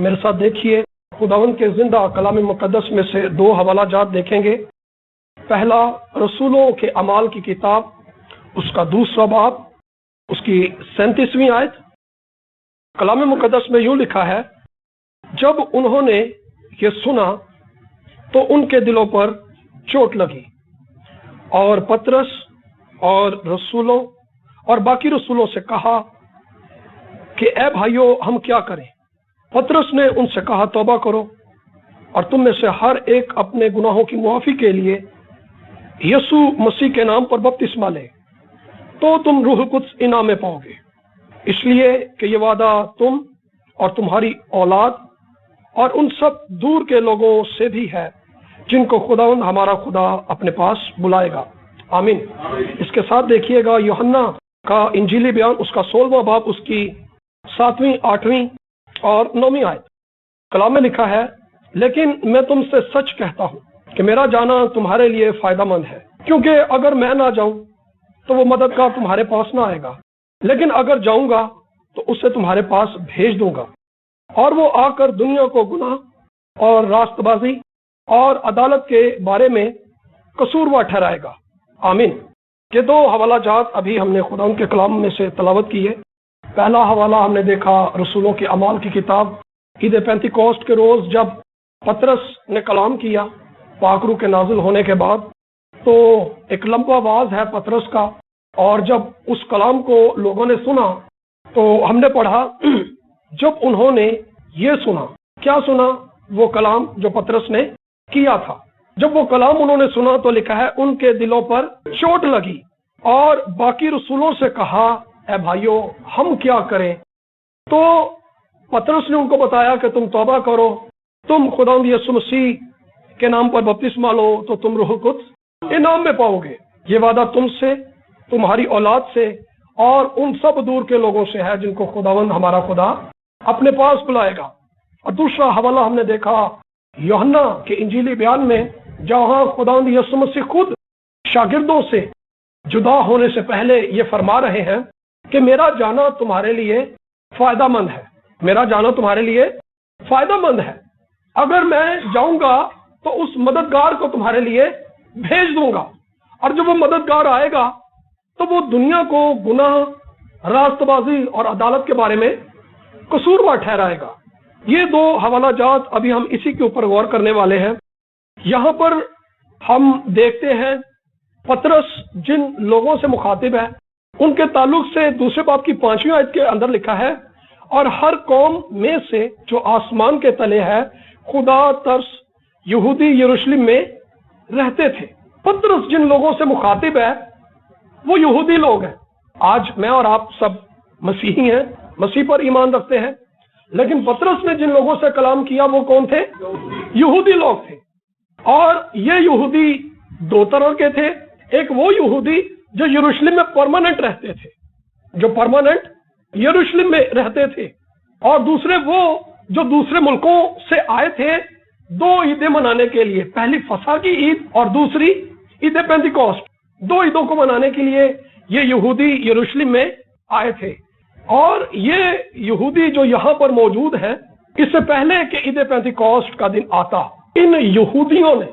میرے ساتھ دیکھیے خداوند کے زندہ کلام مقدس میں سے دو حوالہ جات دیکھیں گے۔ پہلا رسولوں کے اعمال کی کتاب، اس کا دوسرا باب، اس کی 37ویں آیت۔ کلام مقدس میں یوں لکھا ہے، جب انہوں نے یہ سنا تو ان کے دلوں پر چوٹ لگی، اور پترس اور رسولوں اور باقی رسولوں سے کہا کہ اے بھائیو ہم کیا کریں؟ پترس نے ان سے کہا توبہ کرو اور تم میں سے ہر ایک اپنے گناہوں کی معافی کے لیے یسوع مسیح کے نام پر بپتسمہ لے، تو تم روح القدس انعام میں پاؤ گے، اس لیے کہ یہ وعدہ تم اور تمہاری اولاد اور ان سب دور کے لوگوں سے بھی ہے جن کو خداوند ہمارا خدا اپنے پاس بلائے گا۔ آمین۔ اس کے ساتھ دیکھیے گا یوحنا کا انجیلی بیان، اس کا 16واں باب، اس کی 7ویں 8ویں اور 9ویں آیت۔ کلام میں لکھا ہے، لیکن میں تم سے سچ کہتا ہوں کہ میرا جانا تمہارے لیے فائدہ مند ہے، کیونکہ اگر میں نہ جاؤں تو وہ مددگار تمہارے پاس نہ آئے گا، لیکن اگر جاؤں گا تو اسے تمہارے پاس بھیج دوں گا، اور وہ آ کر دنیا کو گناہ اور راست بازی اور عدالت کے بارے میں قصوروار ٹھہرائے گا۔ آمین۔ یہ دو حوالہ جات ابھی ہم نے خدا کے کلام میں سے تلاوت کی ہے۔ پہلا حوالہ ہم نے دیکھا رسولوں کے اعمال کی کتاب، عید پینتیکوسٹ کے روز جب پترس نے کلام کیا پاک روح کے نازل ہونے کے بعد، تو ایک لمبا واعظ ہے پترس کا، اور جب اس کلام کو لوگوں نے سنا تو ہم نے پڑھا جب انہوں نے یہ سنا، کیا سنا؟ وہ کلام جو پترس نے کیا تھا۔ جب وہ کلام انہوں نے سنا تو لکھا ہے ان کے دلوں پر چوٹ لگی، اور باقی رسولوں سے کہا اے بھائیو ہم کیا کریں؟ تو پترس نے ان کو بتایا کہ تم توبہ کرو، تم خداوند یسوع مسیح کے نام پر بپتسمہ لو تو تم روح القدس انعام میں پاؤ گے۔ یہ وعدہ تم سے، تمہاری اولاد سے اور ان سب دور کے لوگوں سے ہے جن کو خداوند ہمارا خدا اپنے پاس بلائے گا۔ اور دوسرا حوالہ ہم نے دیکھا یوحنا کے انجیلی بیان میں، جہاں خداوند یسوع مسیح خود شاگردوں سے جدا ہونے سے پہلے یہ فرما رہے ہیں کہ میرا جانا تمہارے لیے فائدہ مند ہے، میرا جانا تمہارے لیے فائدہ مند ہے، اگر میں جاؤں گا تو اس مددگار کو تمہارے لیے بھیج دوں گا، اور جب وہ مددگار آئے گا تو وہ دنیا کو گناہ، راست بازی اور عدالت کے بارے میں قصوروار ٹھہرائے گا۔ یہ دو حوالہ جات ابھی ہم اسی کے اوپر غور کرنے والے ہیں۔ یہاں پر ہم دیکھتے ہیں پترس جن لوگوں سے مخاطب ہے ان کے تعلق سے دوسرے باب کی 5ویں آیت کے اندر لکھا ہے، اور ہر قوم میں سے جو آسمان کے تلے ہے خدا ترس یہودی یروشلم میں رہتے تھے۔ پترس جن لوگوں سے مخاطب ہے وہ یہودی لوگ ہیں۔ آج میں اور آپ سب مسیحی ہیں، مسیح پر ایمان رکھتے ہیں، لیکن پترس نے جن لوگوں سے کلام کیا وہ کون تھے؟ یہودی لوگ تھے۔ اور یہ یہودی دو طرح کے تھے، ایک وہ یہودی جو یروشلم میں پرماننٹ رہتے تھے، جو پرماننٹ یروشلم میں رہتے تھے، اور دوسرے وہ جو دوسرے ملکوں سے آئے تھے دو عیدیں منانے کے لیے، پہلی فسح کی عید اور دوسری عید پینتیکوسٹ، دو عیدوں کو منانے کے لیے یہ یہودی یروشلم میں آئے تھے۔ اور یہ یہودی جو یہاں پر موجود ہیں، اس سے پہلے کہ عید پینتیکوسٹ کا دن آتا، ان یہودیوں نے،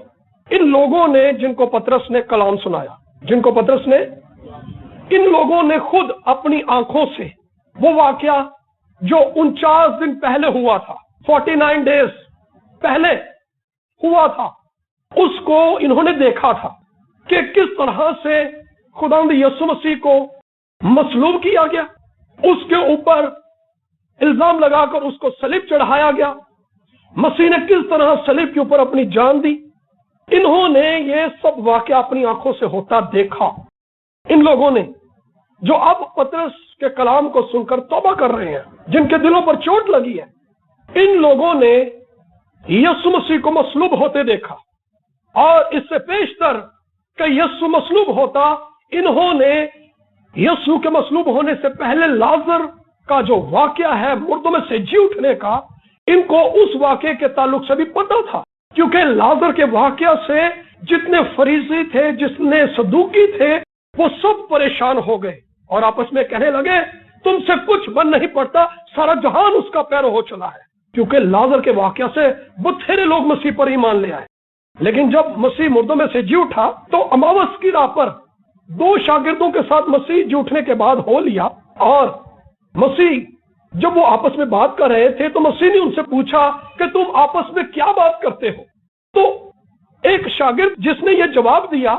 ان لوگوں نے جن کو پترس نے کلام سنایا، جن کو پترس نے، ان لوگوں نے خود اپنی آنکھوں سے وہ واقعہ جو 49 دن پہلے ہوا تھا، 49 ڈیز پہلے ہوا تھا، اس کو انہوں نے دیکھا تھا کہ کس طرح سے خداوند یسوع مسیح کو مصلوب کیا گیا، اس کے اوپر الزام لگا کر اس کو صلیب چڑھایا گیا، مسیح نے کس طرح صلیب کے اوپر اپنی جان دی۔ انہوں نے یہ سب واقعہ اپنی آنکھوں سے ہوتا دیکھا۔ ان لوگوں نے جو اب پترس کے کلام کو سن کر توبہ کر رہے ہیں، جن کے دلوں پر چوٹ لگی ہے، ان لوگوں نے یسوع مسیح کو مصلوب ہوتے دیکھا، اور اس سے پیشتر کہ یسوع مصلوب ہوتا، انہوں نے یسوع کے مصلوب ہونے سے پہلے لازر کا جو واقعہ ہے مردوں میں سے جی اٹھنے کا، ان کو اس واقعے کے تعلق سے بھی پتہ تھا، کیونکہ لازر کے واقعہ سے جتنے فریسی تھے، جتنے صدوقی تھے، وہ سب پریشان ہو گئے اور آپس میں کہنے لگے تم سے کچھ بن نہیں پڑتا، سارا جہان اس کا پیرو ہو چلا ہے۔ کیونکہ لازر کے واقعہ سے بتھیرے لوگ مسیح پر ایمان لے آئے، لیکن جب مسیح مردوں میں سے جی اٹھا تو اماوس کی راہ پر 2 شاگردوں کے ساتھ مسیح جی اٹھنے کے بعد ہو لیا، اور مسیح جب وہ آپس میں بات کر رہے تھے تو مسیح نے ان سے پوچھا کہ تم آپس میں کیا بات کرتے ہو؟ تو ایک شاگرد جس نے یہ جواب دیا،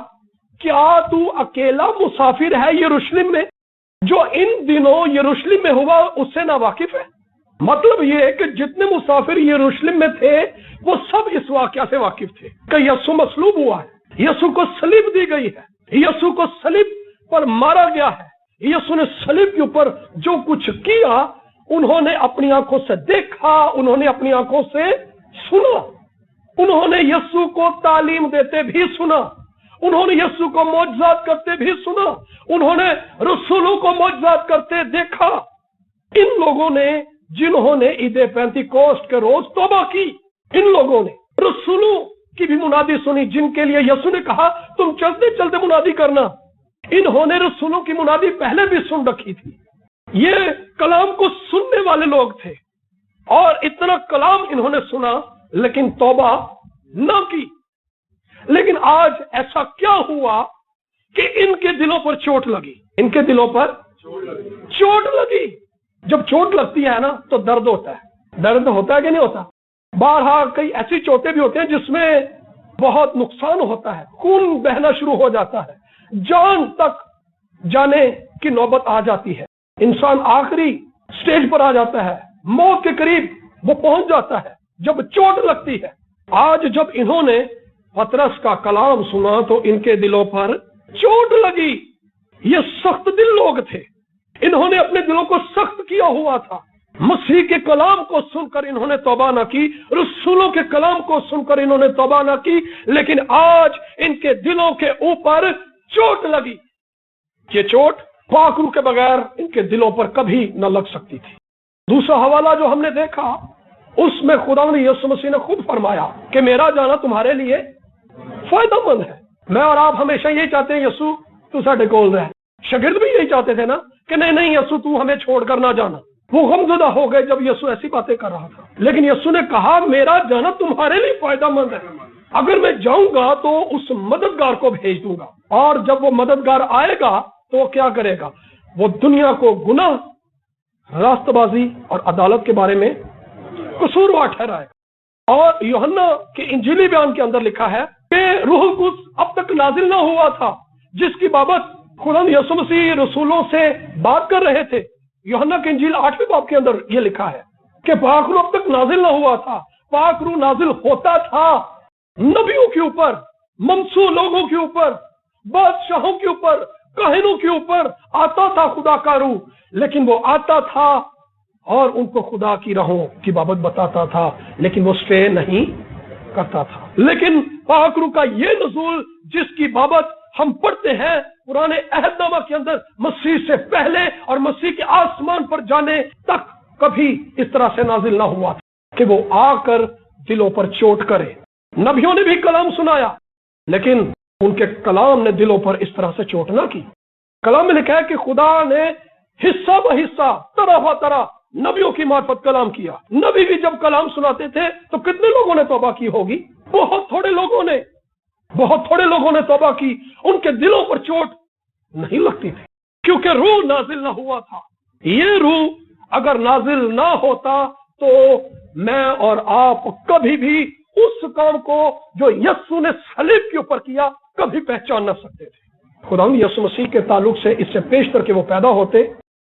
کیا تو اکیلا مسافر ہے یروشلم میں جو ان دنوں یروشلم میں ہوا اس سے نا واقف ہے؟ مطلب یہ ہے کہ جتنے مسافر یروشلم میں تھے وہ سب اس واقعہ سے واقف تھے کہ یسوع مصلوب ہوا ہے، یسوع کو صلیب دی گئی ہے، یسوع کو صلیب پر مارا گیا ہے، یسوع نے صلیب کے اوپر جو کچھ کیا انہوں نے اپنی آنکھوں سے دیکھا، انہوں نے اپنی آنکھوں سے سنا، انہوں نے یسوع کو تعلیم دیتے بھی سنا، انہوں نے یسوع کو معجزات کرتے بھی سنا، انہوں نے رسولوں کو معجزات کرتے دیکھا۔ ان لوگوں نے جنہوں نے عید پینتیکوسٹ کے روز توبہ کی، ان لوگوں نے رسولوں کی بھی منادی سنی جن کے لیے یسوع نے کہا تم چلتے چلتے منادی کرنا، انہوں نے رسولوں کی منادی پہلے بھی سن رکھی تھی۔ یہ کلام کو سننے والے لوگ تھے، اور اتنا کلام انہوں نے سنا لیکن توبہ نہ کی۔ لیکن آج ایسا کیا ہوا کہ ان کے دلوں پر چوٹ لگی، ان کے دلوں پر چوٹ لگی۔ جب چوٹ لگتی ہے نا تو درد ہوتا ہے، درد ہوتا ہے کہ نہیں ہوتا؟ بارہا کئی ایسی چوٹیں بھی ہوتے ہیں جس میں بہت نقصان ہوتا ہے، خون بہنا شروع ہو جاتا ہے، جان تک جانے کی نوبت آ جاتی ہے، انسان آخری سٹیج پر آ جاتا ہے، موت کے قریب وہ پہنچ جاتا ہے جب چوٹ لگتی ہے۔ آج جب انہوں نے پطرس کا کلام سنا تو ان کے دلوں پر چوٹ لگی۔ یہ سخت دل لوگ تھے، انہوں نے اپنے دلوں کو سخت کیا ہوا تھا۔ مسیح کے کلام کو سن کر انہوں نے توبہ نہ کی، رسولوں کے کلام کو سن کر انہوں نے توبہ نہ کی، لیکن آج ان کے دلوں کے اوپر چوٹ لگی۔ یہ چوٹ پاک روح کے بغیر ان کے دلوں پر کبھی نہ لگ سکتی تھی۔ دوسرا حوالہ جو ہم نے دیکھا اس میں خدا نے یسوع مسیح نے خود فرمایا کہ میرا جانا تمہارے لیے فائدہ مند ہے۔ میں اور آپ ہمیشہ یہی چاہتے ہیں یسوع تو ساڈے کول رہ، شاگرد بھی یہی چاہتے تھے نا کہ نہیں نہیں یسوع تو ہمیں چھوڑ کر نہ جانا۔ وہ غمزدہ ہو گئے جب یسوع ایسی باتیں کر رہا تھا، لیکن یسوع نے کہا میرا جانا تمہارے لیے فائدہ مند ہے، اگر میں جاؤں گا تو اس مددگار کو بھیج دوں گا، اور جب وہ مددگار آئے گا تو وہ کیا کرے گا؟ وہ دنیا کو گناہ، راست بازی اور عدالت کے بارے میں قصوروار ٹھہرائے گا۔ اور یوحنا کے انجیلی بیان کے اندر لکھا ہے کہ روح القدس اب تک نازل نہ ہوا تھا جس کی بابت خدا یسوع مسیح رسولوں سے بات کر رہے تھے۔ یوحنا کے انجیل 8ویں باب کے اندر یہ لکھا ہے کہ پاک روح اب تک نازل نہ ہوا تھا، پاک روح نازل ہوتا تھا نبیوں کے اوپر، ممسوح لوگوں کے اوپر، بادشاہوں کے اوپر، کاہنوں کے اوپر آتا تھا خدا کا روح، لیکن وہ آتا تھا اور ان کو خدا کی راہوں کی بابت بتاتا تھا، لیکن وہ اسٹے نہیں کرتا تھا۔ لیکن پاک روح کا یہ نزول جس کی بابت ہم پڑھتے ہیں پرانے عہد نامہ کے اندر، مسیح سے پہلے اور مسیح کے آسمان پر جانے تک کبھی اس طرح سے نازل نہ ہوا تھا کہ وہ آ کر دلوں پر چوٹ کرے۔ نبیوں نے بھی کلام سنایا لیکن ان کے کلام نے دلوں پر اس طرح سے چوٹ نہ کی۔ کلام میں لکھا ہے کہ خدا نے حصہ بحصہ، طرح و طرح نبیوں کی معرفت کلام کیا۔ نبی بھی جب کلام سناتے تھے تو کتنے لوگوں نے توبہ کی ہوگی؟ بہت تھوڑے لوگوں نے توبہ کی، ان کے دلوں پر چوٹ نہیں لگتی تھی کیونکہ روح نازل نہ ہوا تھا۔ یہ روح اگر نازل نہ ہوتا تو میں اور آپ کبھی بھی اس کام کو جو یسوع نے صلیب کے اوپر کیا کبھی پہچان نہ سکتے تھے۔ خدا نے یسوع مسیح کے تعلق سے اس سے پیش کر کے وہ پیدا ہوتے،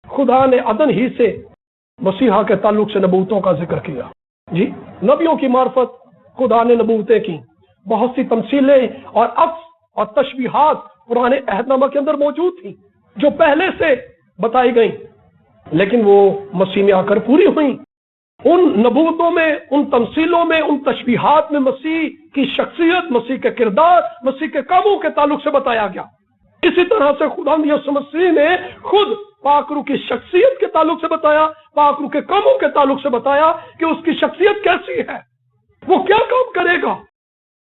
خدا نے عدن ہی سے مسیحا کے تعلق سے نبوتوں کا ذکر کیا۔ جی، نبیوں کی معرفت خدا نے نبوتیں کی، بہت سی تمثیلیں اور عکس اور تشبیہات پرانے عہد نامہ کے اندر موجود تھیں جو پہلے سے بتائی گئیں، لیکن وہ مسیح میں آ کر پوری ہوئیں۔ ان نبوتوں میں، ان تمثیلوں میں، ان تشبیہات میں مسیح کی شخصیت، مسیح کے کردار، مسیح کے کاموں کے تعلق سے بتایا گیا۔ اسی طرح سے خدا یسوع مسیح نے خود پاک روح کی شخصیت کے تعلق سے بتایا، پاک روح کے کاموں کے تعلق سے بتایا کہ اس کی شخصیت کیسی ہے، وہ کیا کام کرے گا۔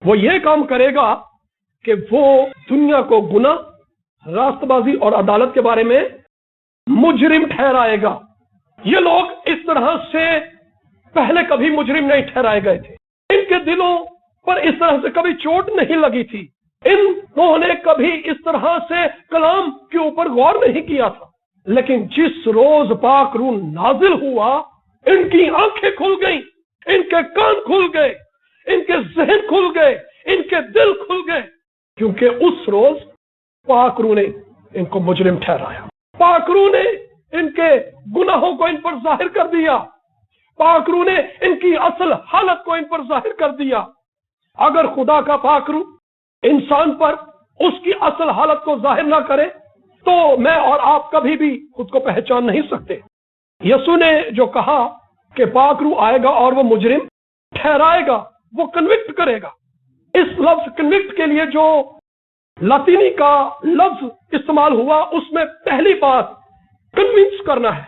وہ یہ کام کرے گا کہ وہ دنیا کو گناہ، راست بازی اور عدالت کے بارے میں مجرم ٹھہرائے گا۔ یہ لوگ اس طرح سے پہلے کبھی مجرم نہیں ٹھہرائے گئے تھے، ان کے دلوں پر اس طرح سے کبھی چوٹ نہیں لگی تھی، انہوں نے کبھی اس طرح سے کلام کے اوپر غور نہیں کیا تھا، لیکن جس روز پاک روح نازل ہوا ان کی آنکھیں کھل گئیں، ان کے کان کھل گئے، ان کے ذہن کھل گئے، ان کے دل کھل گئے، کیونکہ اس روز پاک روح نے ان کو مجرم ٹھہرایا، پاک روح نے ان کے گناہوں کو ان پر ظاہر کر دیا، پاک روح نے ان کی اصل حالت کو ان پر ظاہر کر دیا۔ اگر خدا کا پاک روح انسان پر اس کی اصل حالت کو ظاہر نہ کرے تو میں اور آپ کبھی بھی خود کو پہچان نہیں سکتے۔ یسوع نے جو کہا کہ پاک روح آئے گا اور وہ مجرم ٹھہرائے گا، وہ کنوکٹ کرے گا، اس لفظ کنوکٹ کے لیے جو لاطینی کا لفظ استعمال ہوا اس میں پہلی بات کنونس کرنا ہے،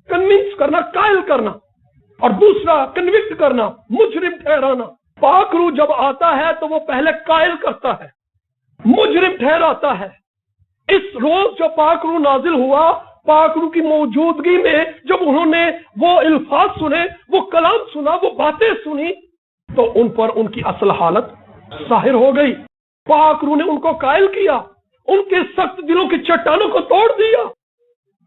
کنونس کرنا، قائل کرنا، اور دوسرا کنوکٹ کرنا، مجرم ٹھہرانا۔ پاک روح جب آتا ہے تو وہ پہلے قائل کرتا ہے، مجرم ٹھہراتا ہے۔ اس روز جو پاک روح نازل ہوا، پاک روح کی موجودگی میں جب انہوں نے وہ الفاظ سنے، وہ کلام سنا، وہ باتیں سنی، تو ان پر ان کی اصل حالت ظاہر ہو گئی۔ پاک روح نے ان کو قائل کیا، ان کے سخت دلوں کی چٹانوں کو توڑ دیا۔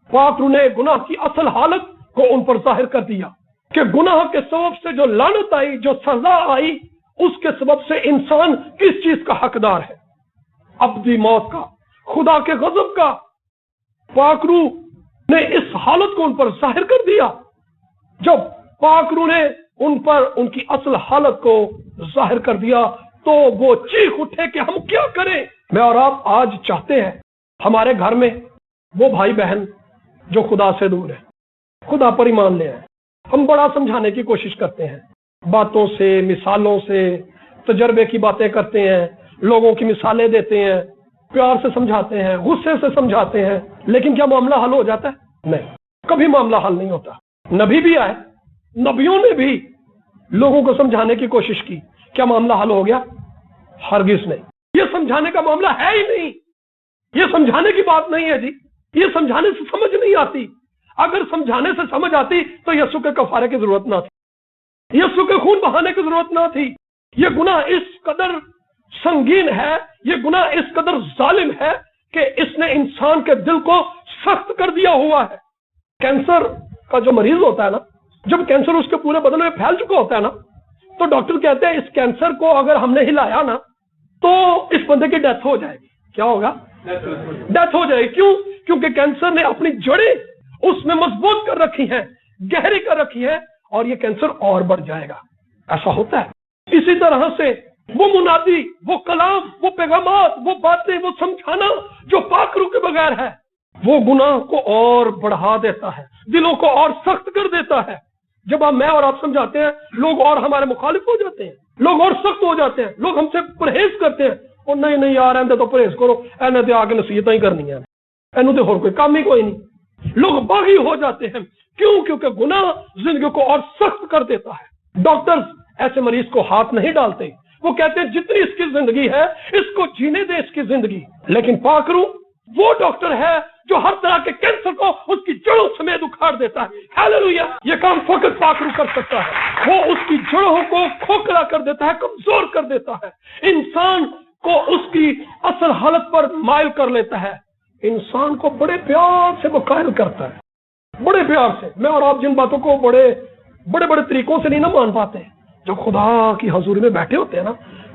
پاک روح نے گناہ کی اصل حالت کو ان پر ظاہر کر دیا کہ گناہ کے سبب سے جو لعنت آئی، جو سزا آئی، اس کے سبب سے انسان کس چیز کا حقدار ہے؟ ابدی موت کا، خدا کے غضب کا۔ پاک روح نے اس حالت کو ان پر ظاہر کر دیا۔ جب پاک روح نے ان پر ان کی اصل حالت کو ظاہر کر دیا تو وہ چیخ اٹھے کہ ہم کیا کریں۔ میں اور آپ آج چاہتے ہیں ہمارے گھر میں وہ بھائی بہن جو خدا سے دور ہے، خدا پر ایمان لے آئے، ہم بڑا سمجھانے کی کوشش کرتے ہیں، باتوں سے، مثالوں سے، تجربے کی باتیں کرتے ہیں، لوگوں کی مثالیں دیتے ہیں، پیار سے سمجھاتے ہیں، غصے سے سمجھاتے ہیں، لیکن کیا معاملہ حل ہو جاتا ہے؟ نہیں، کبھی معاملہ حل نہیں ہوتا۔ نبی بھی آئے، نبیوں نے بھی لوگوں کو سمجھانے کی کوشش کی، کیا معاملہ حل ہو گیا؟ ہرگز نہیں۔ یہ سمجھانے کا معاملہ ہے ہی نہیں، یہ سمجھانے کی بات نہیں ہے جی، یہ سمجھانے سے سمجھ نہیں آتی۔ اگر سمجھانے سے سمجھ آتی تو یسوع کے کفارے کی ضرورت نہ تھی، یسوع کے خون بہانے کی ضرورت نہ تھی۔ یہ گناہ اس قدر سنگین ہے، یہ گناہ اس قدر ظالم ہے کہ اس نے انسان کے دل کو سخت کر دیا ہوا ہے۔ کینسر کا جو مریض ہوتا ہے نا، جب کینسر اس کے پورے بدن میں پھیل چکا ہوتا ہے نا، تو ڈاکٹر کہتے ہیں اس کینسر کو اگر ہم نے ہلایا نا تو اس بندے کی ڈیتھ ہو جائے گی۔ کیا ہوگا؟ ڈیتھ ہو جائے گی۔ کیوں؟ کیونکہ کینسر نے اپنی جڑیں اس میں مضبوط کر رکھی ہیں، گہری کر رکھی ہے، اور یہ کینسر اور بڑھ جائے گا۔ ایسا ہوتا ہے۔ اسی طرح سے وہ منادی، وہ کلام، وہ پیغامات، وہ باتیں، وہ سمجھانا جو پاک روح کے بغیر ہے، وہ گناہ کو اور بڑھا دیتا ہے، دلوں کو اور سخت کر دیتا ہے۔ جب میں اور آپ سمجھاتے ہیں، لوگ اور ہمارے مخالف ہو جاتے ہیں، لوگ اور سخت ہو جاتے ہیں، لوگ ہم سے پرہیز کرتے ہیں، اور نہیں نہیں یار اندر تو پرہیز کرو، اینے تے آگے نصیحتیں ہی کرنی ہے، اینو تے اور کوئی کام ہی کوئی نہیں۔ لوگ باغی ہو جاتے ہیں۔ کیوں؟ کیونکہ گناہ زندگی کو اور سخت کر دیتا ہے۔ ڈاکٹرز ایسے مریض کو ہاتھ نہیں ڈالتے، وہ کہتے ہیں جتنی اس کی زندگی ہے اس کو جینے دے اس کی زندگی۔ لیکن پاک روح وہ ڈاکٹر ہے جو ہر طرح کے کینسر کو اس کی جڑوں سمیت اکھاڑ دیتا ہے۔ ہیلیلویا! یہ کام فقط پاک روح کر سکتا ہے۔ وہ اس کی جڑوں کو کھوکھلا کر دیتا ہے، کمزور کر دیتا ہے، انسان کو اس کی اصل حالت پر مائل کر لیتا ہے، انسان کو بڑے پیار سے وہ قائل کرتا ہے، بڑے پیار سے۔ میں اور آپ جن باتوں کو بڑے بڑے طریقوں سے نہیں نہ مان پاتے، جب خدا کی حضوری میں بیٹھے ہوتے ہیں نا،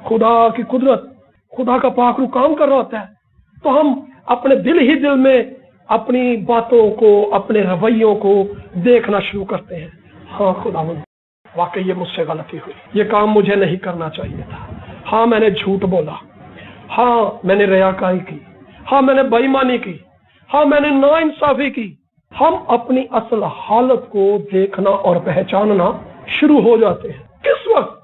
خدا کی قدرت، خدا کا پاک روح کام کر رہا ہوتا ہے، تو ہم اپنے دل ہی دل میں اپنی باتوں کو، اپنے رویوں کو دیکھنا شروع کرتے ہیں۔ ہاں خداوند، واقعی یہ مجھ سے غلطی ہوئی، یہ کام مجھے نہیں کرنا چاہیے تھا، ہاں میں نے جھوٹ بولا، ہاں میں نے ریاکاری کی، ہاں میں نے بے ایمانی کی، ہاں میں نے ناانصافی کی۔ ہم اپنی اصل حالت کو دیکھنا اور پہچاننا شروع ہو جاتے ہیں۔ کس وقت؟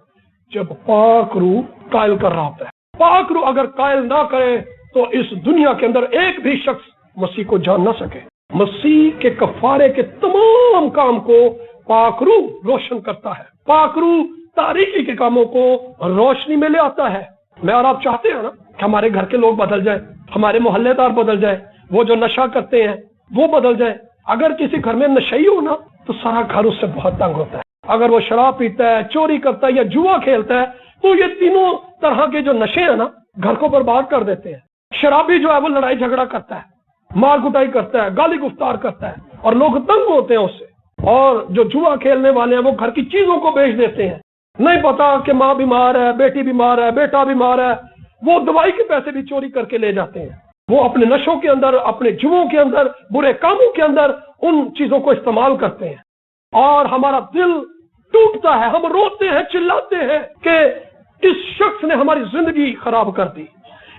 جب پاک روح قائل کر رہا ہوتا ہے۔ پاک روح اگر قائل نہ کرے تو اس دنیا کے اندر ایک بھی شخص مسیح کو جان نہ سکے۔ مسیح کے کفارے کے تمام کام کو پاک روح روشن کرتا ہے۔ پاک روح تاریکی کے کاموں کو روشنی میں لے آتا ہے۔ میں اور آپ چاہتے ہیں نا کہ ہمارے گھر کے لوگ بدل جائیں، ہمارے محلے دار بدل جائیں، وہ جو نشہ کرتے ہیں وہ بدل جائیں۔ اگر کسی گھر میں نشئی ہو نا تو سارا گھر اس سے بہت تنگ ہوتا ہے۔ اگر وہ شراب پیتا ہے، چوری کرتا ہے یا جوا کھیلتا ہے، تو یہ تینوں طرح کے جو نشے ہیں نا گھر کو برباد کر دیتے ہیں۔ شرابی جو ہے وہ لڑائی جھگڑا کرتا ہے، مار کٹائی کرتا ہے، گالی گفتار کرتا ہے اور لوگ تنگ ہوتے ہیں اس سے۔ اور جو جوا کھیلنے والے ہیں وہ گھر کی چیزوں کو بیچ دیتے ہیں، نہیں پتا کہ ماں بیمار ہے، بیٹی بیمار ہے، بیٹا بیمار ہے، وہ دوائی کے پیسے بھی چوری کر کے لے جاتے ہیں۔ وہ اپنے نشوں کے اندر، اپنے جوؤں کے اندر، برے کاموں کے اندر ان چیزوں کو استعمال کرتے ہیں، اور ہمارا دل ٹوٹتا ہے، ہم روتے ہیں، چلاتے ہیں کہ اس شخص نے ہماری زندگی خراب کر دی،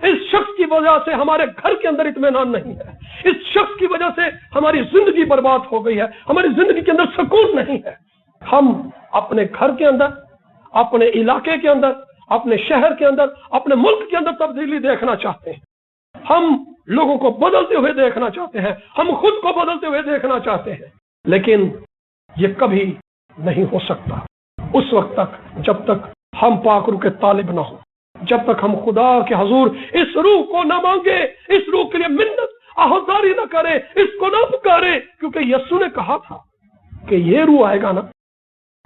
اس شخص کی وجہ سے ہمارے گھر کے اندر اطمینان نہیں ہے، اس شخص کی وجہ سے ہماری زندگی برباد ہو گئی ہے، ہماری زندگی کے اندر سکون نہیں ہے۔ ہم اپنے گھر کے اندر، اپنے علاقے کے اندر، اپنے شہر کے اندر، اپنے ملک کے اندر تبدیلی دیکھنا چاہتے ہیں، ہم لوگوں کو بدلتے ہوئے دیکھنا چاہتے ہیں، ہم خود کو بدلتے ہوئے دیکھنا چاہتے ہیں، لیکن یہ کبھی نہیں ہو سکتا اس وقت تک جب تک ہم پاک روح کے طالب نہ ہوں، جب تک ہم خدا کے حضور اس روح کو نہ مانگے، اس روح کے لیے منت آہوزاری نہ کرے، اس کو نہ پکارے، کیونکہ یسوع نے کہا تھا کہ یہ روح آئے گا نا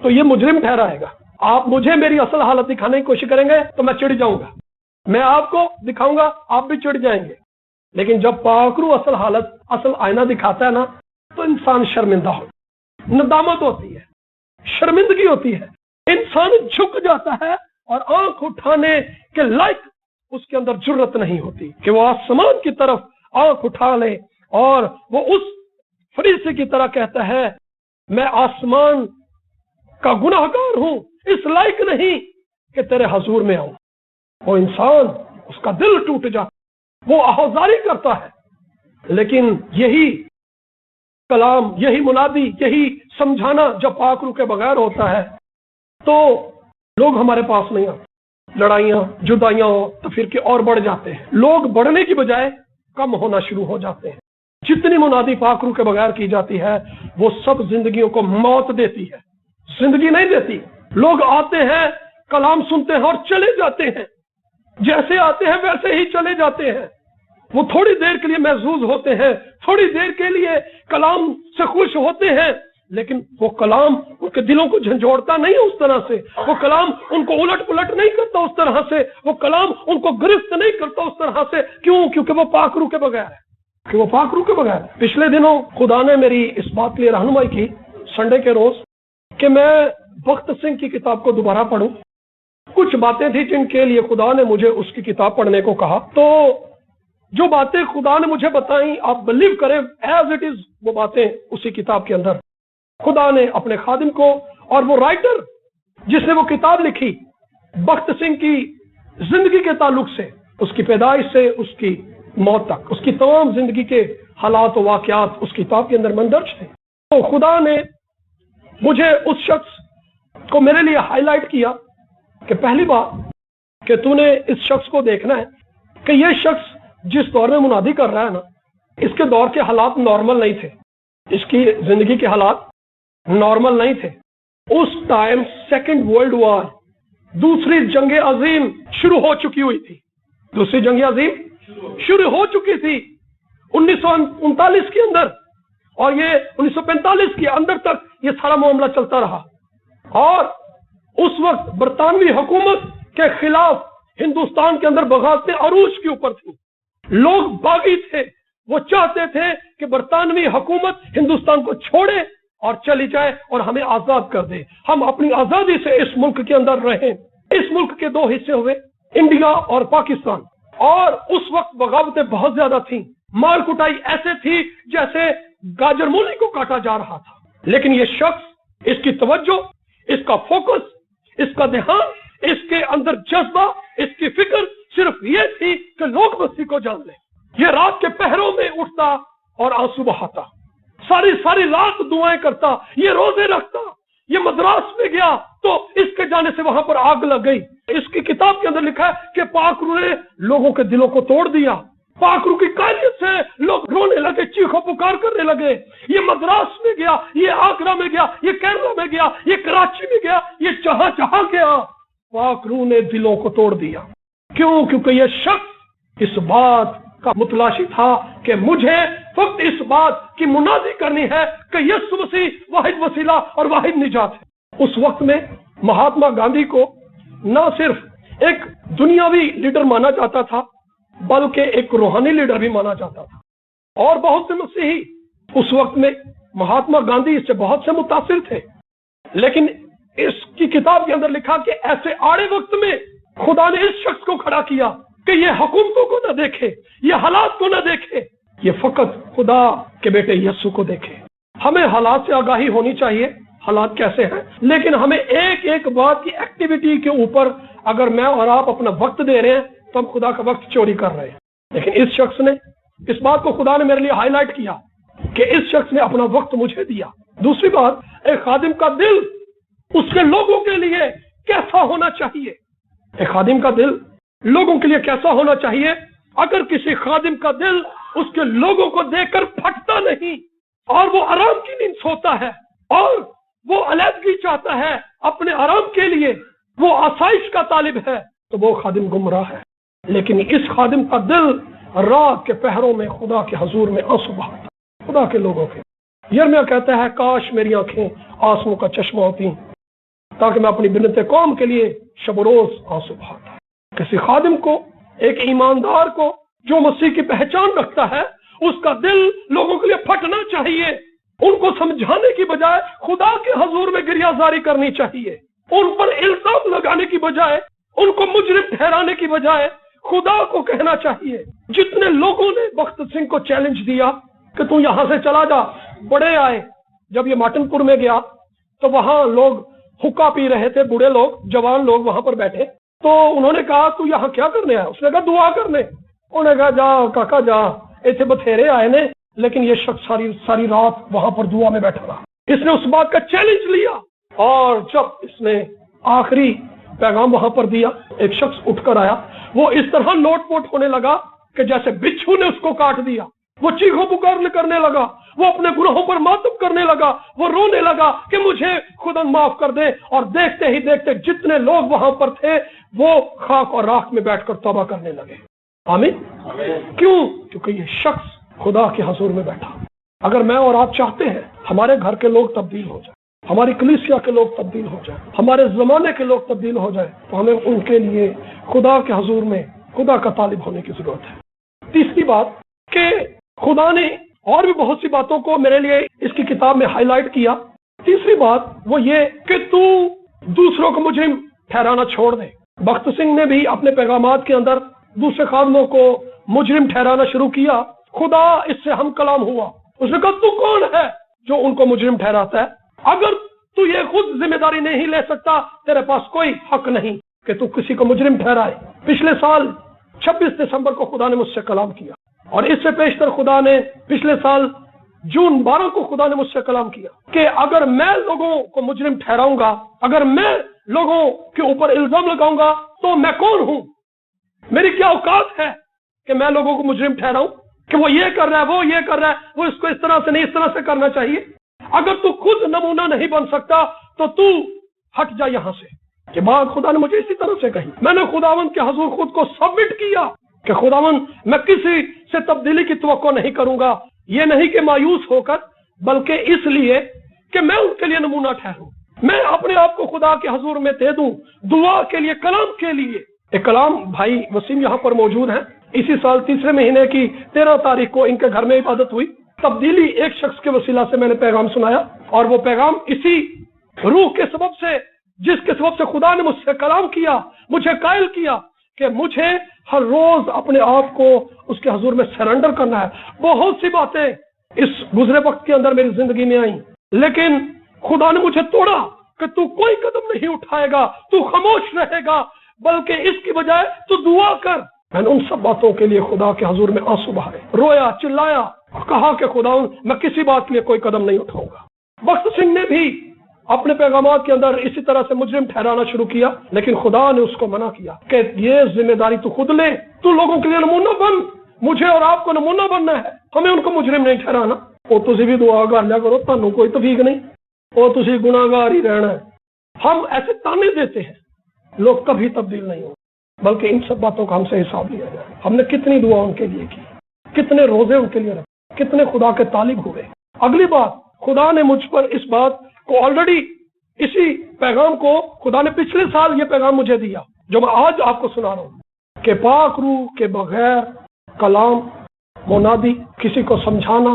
تو یہ مجرم ٹھہرائے گا۔ آپ مجھے میری اصل حالت دکھانے کی کوشش کریں گے تو میں چڑ جاؤں گا، میں آپ کو دکھاؤں گا آپ بھی چڑ جائیں گے، لیکن جب پاک روح اصل حالت، اصل آئینہ دکھاتا ہے نا تو انسان شرمندہ ہو، ندامت ہوتی ہے، شرمندگی ہوتی ہے، انسان جھک جاتا ہے اور آنکھ اٹھانے کے لائق اس کے اندر جرت نہیں ہوتی کہ وہ آسمان کی طرف آنکھ اٹھا لے، اور وہ اس فریسی کی طرح کہتا ہے میں آسمان کا گناہگار ہوں، اس لائق نہیں کہ تیرے حضور میں آؤں۔ وہ انسان، اس کا دل ٹوٹ جاتا، وہ آہوزاری کرتا ہے، لیکن یہی کلام، یہی منادی، یہی سمجھانا جب پاک روح کے بغیر ہوتا ہے تو لوگ ہمارے پاس نہیں آتے، لڑائیاں جدائیاں ہو تو پھر کے اور بڑھ جاتے ہیں، لوگ بڑھنے کی بجائے کم ہونا شروع ہو جاتے ہیں۔ جتنی منادی پاک روح کے بغیر کی جاتی ہے وہ سب زندگیوں کو موت دیتی ہے، زندگی نہیں دیتی۔ لوگ آتے ہیں، کلام سنتے ہیں اور چلے جاتے ہیں، جیسے آتے ہیں ویسے ہی چلے جاتے ہیں۔ وہ تھوڑی دیر کے لیے محظوظ ہوتے ہیں، تھوڑی دیر کے لیے کلام سے خوش ہوتے ہیں، لیکن وہ کلام ان کے دلوں کو جھنجھوڑتا نہیں اس طرح سے، وہ کلام ان کو الٹ پلٹ نہیں کرتا اس طرح سے، وہ کلام ان کو گرفت نہیں کرتا اس طرح سے۔ کیوں؟ کیونکہ وہ پاک روح کے بغیر ہے، کہ وہ پاک روح کے بغیر۔ پچھلے دنوں خدا نے میری اس بات کے لیے رہنمائی کی سنڈے کے روز کہ میں بخت سنگھ کی کتاب کو دوبارہ پڑھوں۔ کچھ باتیں تھیں جن کے لیے خدا نے مجھے اس کی کتاب پڑھنے کو کہا، تو جو باتیں خدا نے مجھے بتائیں آپ بلیو کریں ایز اٹ از، وہ باتیں اسی کتاب کے اندر خدا نے اپنے خادم کو، اور وہ رائٹر جس نے وہ کتاب لکھی بخت سنگھ کی زندگی کے تعلق سے، اس کی پیدائش سے اس کی موت تک، اس کی تمام زندگی کے حالات و واقعات اس کتاب کے اندر مندرج تھے۔ تو خدا نے مجھے اس شخص کو میرے لیے ہائی لائٹ کیا کہ پہلی بات کہ تو نے اس شخص کو دیکھنا ہے کہ یہ شخص جس دور میں منادی کر رہا ہے نا، اس کے دور کے حالات نارمل نہیں تھے، اس کی زندگی کے حالات نارمل نہیں تھے۔ اس ٹائم سیکنڈ ورلڈ وار، دوسری جنگ عظیم شروع ہو چکی ہوئی تھی، دوسری جنگ عظیم شروع ہو چکی تھی 1939 کے اندر، اور یہ 1945 کے اندر تک یہ سارا معاملہ چلتا رہا، اور اس وقت برطانوی حکومت کے خلاف ہندوستان کے اندر بغاوتیں عروج کے اوپر تھیں، لوگ باغی تھے، وہ چاہتے تھے کہ برطانوی حکومت ہندوستان کو چھوڑے اور چلی جائے اور ہمیں آزاد کر دے، ہم اپنی آزادی سے اس ملک کے اندر رہیں۔ اس ملک کے دو حصے ہوئے، انڈیا اور پاکستان، اور اس وقت بغاوتیں بہت زیادہ تھیں، مار کٹائی ایسے تھی جیسے گاجر مولی کو کاٹا جا رہا تھا، لیکن یہ شخص، اس کی توجہ، اس کا فوکس، اس کا دھیان، اس کے اندر جذبہ، اس کی فکر صرف یہ تھی کہ لوگ مسیح کو جان لیں۔ یہ رات کے پہروں میں اٹھتا اور آنسو بہاتا، ساری رات دعائیں کرتا، یہ روزے رکھتا، یہ مدراس میں گیا تو اس کے جانے سے وہاں پر آگ لگ گئی۔ اس کی کتاب کے اندر لکھا ہے کہ پاک روح نے لوگوں کے دلوں کو توڑ دیا، پاک روح کی قیادت سے لوگ رونے لگے، چیخو پکار کرنے لگے۔ یہ مدراس میں گیا، یہ آگرہ میں گیا، یہ کیرلا میں گیا، یہ کراچی میں گیا، یہ جہاں گیا، پاک روح نے دلوں کو توڑ دیا۔ کیوں؟ کیونکہ یہ شخص اس بات کا متلاشی تھا کہ مجھے فقط اس بات کی منادی کرنی ہے کہ یسوع مسیح واحد وسیلہ اور واحد نجات ہے۔ اس وقت میں مہاتما گاندھی کو نہ صرف ایک دنیاوی لیڈر مانا جاتا تھا بلکہ ایک روحانی لیڈر بھی مانا جاتا تھا، اور بہت سے مسیحی اس وقت میں مہاتما گاندھی اس سے بہت سے متاثر تھے۔ لیکن اس کی کتاب کے اندر لکھا کہ ایسے آڑے وقت میں خدا نے اس شخص کو کھڑا کیا کہ یہ حکومتوں کو نہ دیکھے، یہ حالات کو نہ دیکھے، یہ فقط خدا کے بیٹے یسوع کو دیکھے۔ ہمیں حالات سے آگاہی ہونی چاہیے، حالات کیسے ہیں، لیکن ہمیں ایک ایک بات کی ایکٹیویٹی کے اوپر اگر میں اور آپ اپنا وقت دے رہے ہیں تو ہم خدا کا وقت چوری کر رہے ہیں۔ لیکن اس شخص نے اس بات کو خدا نے میرے لیے ہائی لائٹ کیا کہ اس شخص نے اپنا وقت مجھے دیا۔ دوسری بات، ایک خادم کا دل اس کے لوگوں کے لیے کیسا ہونا چاہیے؟ ایک خادم کا دل لوگوں کے لیے کیسا ہونا چاہیے؟ اگر کسی خادم کا دل اس کے لوگوں کو دیکھ کر پھٹتا نہیں اور وہ آرام کی نیند سوتا ہے اور وہ علیحدگی چاہتا ہے اپنے آرام کے لیے، وہ آسائش کا طالب ہے، تو وہ خادم گمراہ ہے۔ لیکن اس خادم کا دل رات کے پہروں میں خدا کے حضور میں آنسو بہاتا، خدا کے لوگوں کے۔ یرمیا کہتا ہے کاش میری آنکھیں آنسوؤں کا چشمہ ہوتی تاکہ میں اپنی بنت قوم کے لیے شب و روز آنسو بہاتا۔ کسی خادم کو، ایک ایماندار کو جو مسیح کی پہچان رکھتا ہے، اس کا دل لوگوں کے لیے پھٹنا چاہیے۔ ان کو سمجھانے کی بجائے خدا کے حضور میں گریہ زاری کرنی چاہیے۔ ان پر الزام لگانے کی بجائے، ان کو مجرم ٹھہرانے کی بجائے خدا کو کہنا چاہیے۔ جتنے لوگوں نے بخت سنگھ کو چیلنج دیا کہ تو یہاں سے چلا جا، بڑے آئے۔ جب یہ ماٹن پور میں گیا تو وہاں لوگ حقہ پی رہے تھے، بوڑھے لوگ، جوان لوگ وہاں پر بیٹھے، تو انہوں نے کہا تو یہاں کیا کرنے آیا؟ اس نے کہا دعا کرنے۔ انہوں نے کہا جا کاکا جا، ایسے بتھیرے آئے نے، لیکن یہ شخص ساری رات وہاں پر دعا میں بیٹھا رہا۔ اس نے اس بات کا چیلنج لیا، اور جب اس نے آخری پیغام وہاں پر دیا، ایک شخص اٹھ کر آیا، وہ اس طرح لوٹ پوٹ ہونے لگا کہ جیسے بچھو نے اس کو کاٹ دیا۔ وہ چیخو پکار کرنے لگا، وہ اپنے گناہوں پر ماتم کرنے لگا، وہ رونے لگا کہ مجھے خدا معاف کر دے۔ اور دیکھتے ہی دیکھتے جتنے لوگ وہاں پر تھے وہ خاک اور راکھ میں بیٹھ کر توبہ کرنے لگے۔ آمین۔ کیوں؟ کیونکہ یہ شخص خدا کے حضور میں بیٹھا۔ اگر میں اور آپ چاہتے ہیں ہمارے گھر کے لوگ تبدیل ہو جائیں، ہماری کلیسیا کے لوگ تبدیل ہو جائیں، ہمارے زمانے کے لوگ تبدیل ہو جائیں، تو ہمیں ان کے لیے خدا کے حضور میں خدا کا طالب ہونے کی ضرورت ہے۔ تیسری بات کہ خدا نے اور بھی بہت سی باتوں کو میرے لیے اس کی کتاب میں ہائی لائٹ کیا۔ تیسری بات وہ یہ کہ تو دوسروں کو مجرم ٹھہرانا چھوڑ دے۔ بخت سنگھ نے بھی اپنے پیغامات کے اندر دوسرے خادموں کو مجرم ٹھہرانا شروع کیا۔ خدا اس سے ہم کلام ہوا، اس نے کہا تو کون ہے جو ان کو مجرم ٹھہراتا ہے؟ اگر تو یہ خود ذمہ داری نہیں لے سکتا، تیرے پاس کوئی حق نہیں کہ تو کسی کو مجرم ٹھہرائے۔ پچھلے سال 26 دسمبر کو خدا نے مجھ سے کلام کیا، اور اس سے پیشتر خدا نے پچھلے سال جون 12 کو خدا نے مجھ سے کلام کیا کہ اگر میں لوگوں کو مجرم ٹھہراؤں گا، اگر میں لوگوں کے اوپر الزام لگاؤں گا تو میں کون ہوں؟ میری کیا اوقات ہے کہ میں لوگوں کو مجرم ٹھہراؤں کہ وہ یہ کر رہا ہے، وہ یہ کر رہا ہے، وہ اس کو اس طرح سے نہیں، اس طرح سے کرنا چاہیے۔ اگر تو خود نمونہ نہیں بن سکتا تو ہٹ جا یہاں سے۔ یہ بات خدا نے مجھے اسی طرح سے کہی۔ میں نے خداوند کے حضور خود کو سبمٹ کیا کہ خداوند میں کسی سے تبدیلی کی توقع نہیں کروں گا، یہ نہیں کہ مایوس ہو کر، بلکہ اس لیے کہ میں ان کے لیے نمونہ ٹھہروں، میں اپنے آپ کو خدا کے حضور میں دے دوں، دعا کے لیے، کلام کے لیے۔ ایک کلام بھائی وسیم یہاں پر موجود ہیں، اسی سال 3 مہینے کی 13 تاریخ کو ان کے گھر میں عبادت ہوئی۔ تبدیلی ایک شخص کے وسیلہ سے میں نے پیغام سنایا، اور وہ پیغام اسی روح کے سبب سے، جس کے سبب سے خدا نے مجھ سے کلام کیا، مجھے قائل کیا کہ مجھے ہر روز اپنے آپ کو اس کے حضور میں سرنڈر کرنا ہے۔ بہت سی باتیں اس گزرے وقت کے اندر میری زندگی میں آئیں، لیکن خدا نے مجھے توڑا کہ تو کوئی قدم نہیں اٹھائے گا، تو خاموش رہے گا، بلکہ اس کی بجائے تو دعا کر۔ میں نے ان سب باتوں کے لیے خدا کے حضور میں آنسو بہائے، رویا، چلایا، اور کہا کہ خدا میں کسی بات کے لیے کوئی قدم نہیں اٹھاؤں گا۔ بخت سنگھ نے بھی اپنے پیغامات کے اندر اسی طرح سے مجرم ٹھہرانا شروع کیا، لیکن خدا نے اس کو منع کیا کہ یہ ذمہ داری تو خود لے، تو لوگوں کے لیے نمونہ بن، مجھے اور آپ کو نمونہ بننا ہے، ہمیں ان کو مجرم نہیں ٹھہرانا۔ وہ تسی بھی دعا کر لیا کرو، تانوں کوئی توفیق نہیں، وہ تسی گناہگار ہی رہنا ہے۔ ہم ایسے تانے دیتے ہیں، لوگ کبھی تبدیل نہیں ہوں، بلکہ ان سب باتوں کا ہم سے حساب لیا جائے۔ ہم نے کتنی دعا ان کے لیے کی، کتنے روزے ان کے لیے رکھے، کتنے خدا کے طالب ہوئے۔ اگلی بات، خدا نے مجھ پر اس بات کو آلریڈی اسی پیغام کو خدا نے پچھلے سال یہ پیغام مجھے دیا جو میں آج آپ کو سنا رہا ہوں کہ پاک روح کے بغیر کلام منادی کسی کو سمجھانا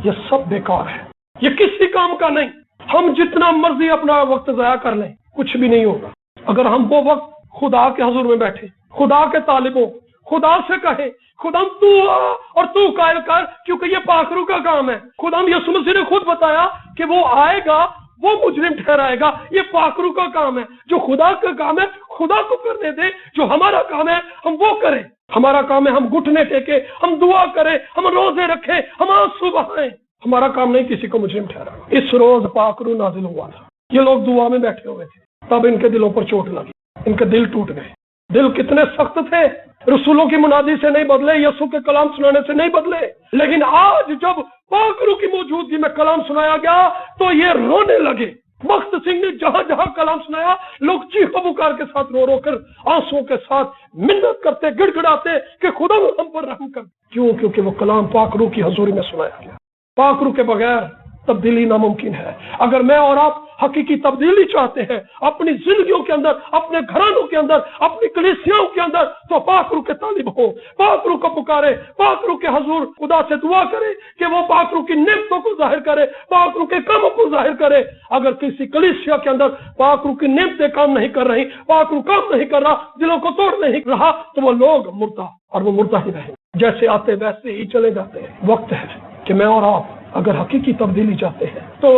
یہ سب بیکار ہے، یہ کسی کام کا نہیں۔ ہم جتنا مرضی اپنا وقت ضائع کر لیں کچھ بھی نہیں ہوگا اگر ہم وہ وقت خدا کے حضور میں بیٹھے، خدا کے طالبوں، خدا سے کہے خدا تو آ اور تو قائل کر، کیونکہ یہ پاک روح کا کام ہے۔ خدا یسوع مسیح نے خود بتایا کہ وہ آئے گا، وہ مجرم ٹھہرائے گا۔ یہ پاک روح کا کام ہے، جو خدا کا کام ہے خدا کو کرنے دے، جو ہمارا کام ہے ہم وہ کریں۔ ہمارا کام ہے ہم گھٹنے ٹیکے، ہم دعا کریں، ہم روزے رکھیں، ہم آنسو بہائیں۔ ہمارا کام نہیں کسی کو مجرم ٹھہرانا۔ اس روز پاک روح نازل ہوا تھا، یہ لوگ دعا میں بیٹھے ہوئے تھے، تب ان کے دلوں پر چوٹ لگی، ان کے دل ٹوٹ گئے۔ دل کتنے سخت تھے، رسولوں کی منادی سے نہیں بدلے، یسوع کے کلام سنانے سے نہیں بدلے، لیکن آج جب پاک روح کی موجودگی میں کلام سنایا گیا تو یہ رونے لگے۔ بخت سنگھ نے جہاں جہاں کلام سنایا لوگ چیخ پکار کے ساتھ رو رو کر آنسوں کے ساتھ منت کرتے، گڑ گڑاتے کہ خدا ہم پر رحم کر۔ کیوں؟ کیونکہ وہ کلام پاک روح کی حضوری میں سنایا گیا۔ پاک روح کے بغیر تبدیلی ناممکن ہے۔ اگر میں اور آپ حقیقی تبدیلی چاہتے ہیں اپنی زندگیوں کے اندر، اپنے گھرانوں کے اندر، اپنی کلیسیاؤں کے اندر، تو پاک روح کے طالب ہو، پاک روح کو پکارے، پاک روح کے حضور خدا سے دعا کرے کہ وہ پاک روح کی نعمتوں کو ظاہر کرے، پاک روح کے کاموں کو ظاہر کرے۔ اگر کسی کلیسیا کے اندر پاک روح کی نعمتیں کام نہیں کر رہی، پاک روح کام نہیں کر رہا، دلوں کو توڑ نہیں رہا، تو وہ لوگ مردہ اور وہ مردہ ہی رہیں، جیسے آتے ویسے ہی چلے جاتے ہیں۔ وقت ہے کہ میں اور آپ اگر حقیقی تبدیلی چاہتے ہیں تو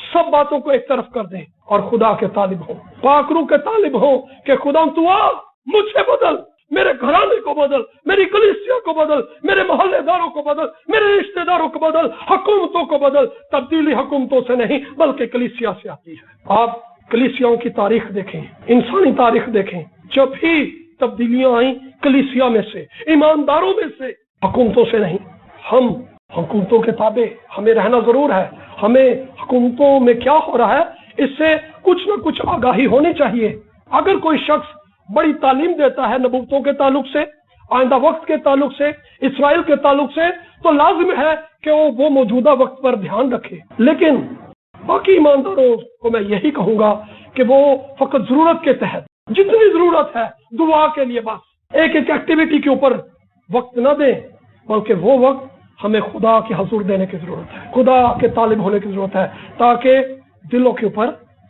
سب باتوں کو ایک طرف کر دیں اور خدا کے طالب ہوں، پاک روح کے طالب ہوں کہ خدا تو آ، مجھے بدل، میرے گھرانے کو بدل، میری کلیسیا کو بدل، میرے محلے داروں کو بدل، میرے رشتہ داروں کو بدل، حکومتوں کو بدل۔ تبدیلی حکومتوں سے نہیں بلکہ کلیسیا سے آتی ہے۔ آپ کلیسیاؤں کی تاریخ دیکھیں، انسانی تاریخ دیکھیں، جب بھی تبدیلیاں آئیں کلیسیا میں سے، ایمانداروں میں سے، حکومتوں سے نہیں۔ ہم حکومتوں کے تابع ہمیں رہنا ضرور ہے، ہمیں حکومتوں میں کیا ہو رہا ہے اس سے کچھ نہ کچھ آگاہی ہونی چاہیے۔ اگر کوئی شخص بڑی تعلیم دیتا ہے نبوتوں کے تعلق سے، آئندہ وقت کے تعلق سے، اسرائیل کے تعلق سے، تو لازم ہے کہ وہ موجودہ وقت پر دھیان رکھے۔ لیکن باقی ایمانداروں کو میں یہی کہوں گا کہ وہ فقط ضرورت کے تحت جتنی ضرورت ہے دعا کے لیے بس ایک ایک ایکٹیویٹی کے اوپر وقت نہ دیں، بلکہ وہ وقت ہمیں خدا کی حضور دینے کی ضرورت ہے، خدا کے طالب ہونے کی ضرورت ہے، تاکہ دلوں کے اوپر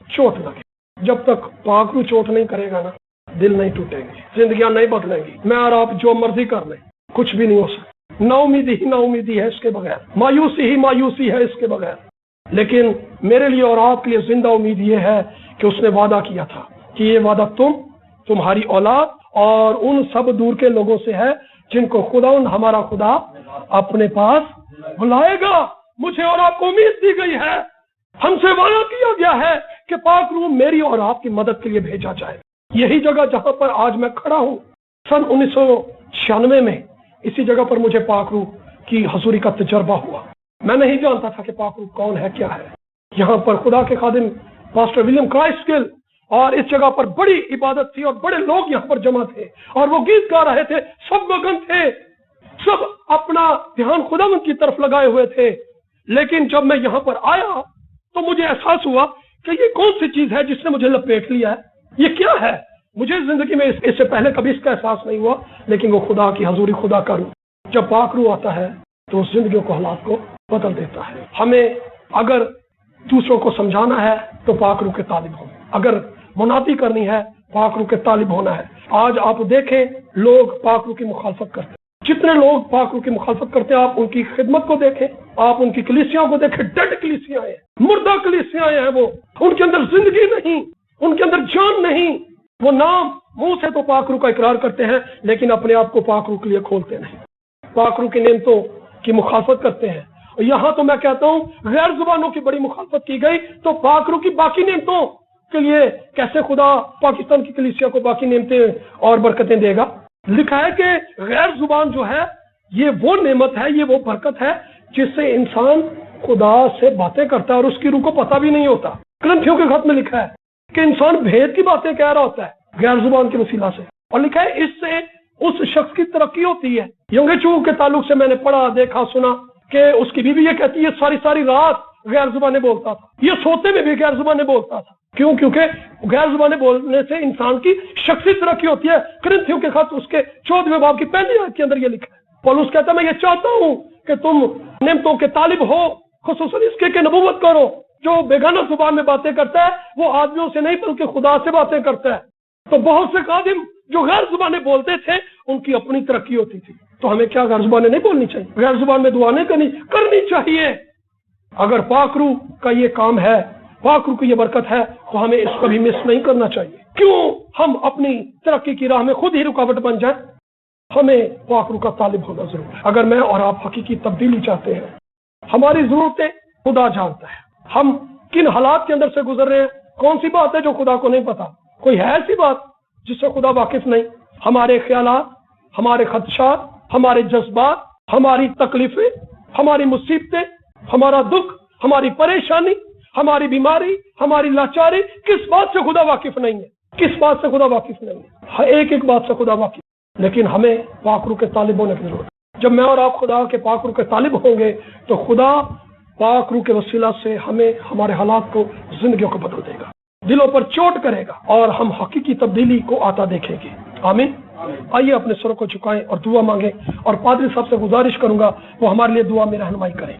چوٹ لگے۔ جب تک پاک روح چوٹ نہیں کرے گا نا، دل نہیں ٹوٹیں گے، زندگیاں نہیں بدلیں گی۔ میں اور آپ جو مرضی کر لیں کچھ بھی نہیں ہو سکتا۔ نا امیدی ہی نا امیدی ہے اس کے بغیر، مایوسی ہی مایوسی ہے اس کے بغیر۔ لیکن میرے لیے اور آپ کے لیے زندہ امید یہ ہے کہ اس نے وعدہ کیا تھا کہ یہ وعدہ تمہاری اولاد اور ان سب دور کے لوگوں سے ہے جن کو خدا ہمارا خدا اپنے پاس بلائے گا۔ مجھے اور آپ کو امید دی گئی ہے، ہم سے وعدہ کیا گیا ہے کہ پاک روح میری اور آپ کی مدد کے لیے بھیجا جائے۔ یہی جگہ جہاں پر آج میں کھڑا ہوں، سن 1996 میں اسی جگہ پر مجھے پاک روح کی حضوری کا تجربہ ہوا۔ میں نہیں جانتا تھا کہ پاک روح کون ہے، کیا ہے۔ یہاں پر خدا کے خادم پاسٹر ولیم کرائسٹ گل اور اس جگہ پر بڑی عبادت تھی اور بڑے لوگ یہاں پر جمع تھے اور وہ گیت گا رہے تھے، سب مگن تھے، سب اپنا دھیان خداوند کی طرف لگائے ہوئے تھے۔ لیکن جب میں یہاں پر آیا تو مجھے احساس ہوا کہ یہ کون سی چیز ہے جس نے مجھے لپیٹ لیا ہے، یہ کیا ہے۔ مجھے زندگی میں اس سے پہلے کبھی اس کا احساس نہیں ہوا، لیکن وہ خدا کی حضوری، خدا کا روح جب پاک روح آتا ہے تو زندگیوں کو، حالات کو بدل دیتا ہے۔ ہمیں اگر دوسروں کو سمجھانا ہے تو پاک روح کے طالب ہوں، اگر منادی کرنی ہے پاک روح کے طالب ہونا ہے۔ آج آپ دیکھیں لوگ پاک روح کی مخالفت کرتے ہیں، جتنے لوگ پاک روح کی مخالفت کرتے ہیں آپ ان کی خدمت کو دیکھیں، آپ ان کی کلیسیاں کو دیکھیں، ڈیڈ کلیسیاں ہیں، مردہ کلیسیاں ہیں، وہ ان کے اندر زندگی نہیں، ان کے اندر جان نہیں۔ وہ نام منہ سے تو پاک روح کا اقرار کرتے ہیں لیکن اپنے آپ کو پاک روح کے لیے کھولتے نہیں، پاک روح کی نعمتوں کی مخالفت کرتے ہیں۔ یہاں تو میں کہتا ہوں غیر زبانوں کی بڑی مخالفت کی گئی، تو پاک روح کی باقی نعمتوں کے لیے کیسے خدا پاکستان کی کلیسیا کو باقی نعمتیں اور برکتیں دے گا؟ لکھا ہے کہ غیر زبان جو ہے یہ وہ نعمت ہے، یہ وہ برکت ہے جس سے انسان خدا سے باتیں کرتا ہے اور اس کی روح کو پتہ بھی نہیں ہوتا۔ کرنتھیوں کے خط میں لکھا ہے کہ انسان بھید کی باتیں کہہ رہا ہوتا ہے غیر زبان کے وسیلہ سے، اور لکھا ہے اس سے اس شخص کی ترقی ہوتی ہے۔ یونگے چو کے تعلق سے میں نے پڑھا، دیکھا، سنا کہ اس کی بیوی یہ کہتی ہے ساری ساری رات غیر زبانیں بولتا تھا، یہ سوتے میں بھی غیر زبانیں بولتا تھا۔ کیوں؟ کیونکہ غیر زبانیں بولنے سے انسان کی شخصی ترقی ہوتی ہے۔ کرنتھیوں کے خط اس کے 14ویں باب کی پہلی آیت کے اندر یہ لکھا ہے، پولس کہتا ہے میں یہ چاہتا ہوں کہ تم نعمتوں کے طالب ہو، خصوصاً اس کے کہ نبوت کرو۔ جو بیگانہ زبان میں باتیں کرتا ہے وہ آدمیوں سے نہیں بلکہ خدا سے باتیں کرتا ہے۔ تو بہت سے خادم جو غیر زبانیں بولتے تھے ان کی اپنی ترقی ہوتی تھی۔ تو ہمیں کیا غیر زبانیں نہیں بولنی چاہیے؟ غیر زبان میں دعا نہیں کرنی چاہیے۔ اگر پاک روح کا یہ کام ہے، پاک روح کی یہ برکت ہے، تو ہمیں اس کو بھی مس نہیں کرنا چاہیے۔ کیوں ہم اپنی ترقی کی راہ میں خود ہی رکاوٹ بن جائیں؟ ہمیں پاک روح کا طالب ہونا ضرور ہے۔ اگر میں اور آپ حقیقی تبدیلی چاہتے ہیں، ہماری ضرورتیں خدا جانتا ہے، ہم کن حالات کے اندر سے گزر رہے ہیں، کون سی بات ہے جو خدا کو نہیں پتا؟ کوئی ہے ایسی بات جس سے خدا واقف نہیں؟ ہمارے خیالات، ہمارے خدشات، ہمارے جذبات، ہماری تکلیفیں، ہماری مصیبتیں، ہمارا دکھ، ہماری پریشانی، ہماری بیماری، ہماری لاچاری، کس بات سے خدا واقف نہیں ہے؟ کس بات سے خدا واقف نہیں ہے؟ ایک ایک بات سے خدا واقف، لیکن ہمیں پاک روح کے طالب ہونے کی ضرورت ہے۔ جب میں اور آپ خدا کے پاک روح کے طالب ہوں گے تو خدا پاک روح کے وسیلہ سے ہمیں ہمارے حالات کو، زندگیوں کو بدل دے گا، دلوں پر چوٹ کرے گا، اور ہم حقیقی تبدیلی کو آتا دیکھیں گے۔ آمین۔ آئیے اپنے سروں کو جھکائیں اور دعا مانگیں، اور پادری صاحب سے گزارش کروں گا وہ ہمارے لیے دعا میں رہنمائی کریں۔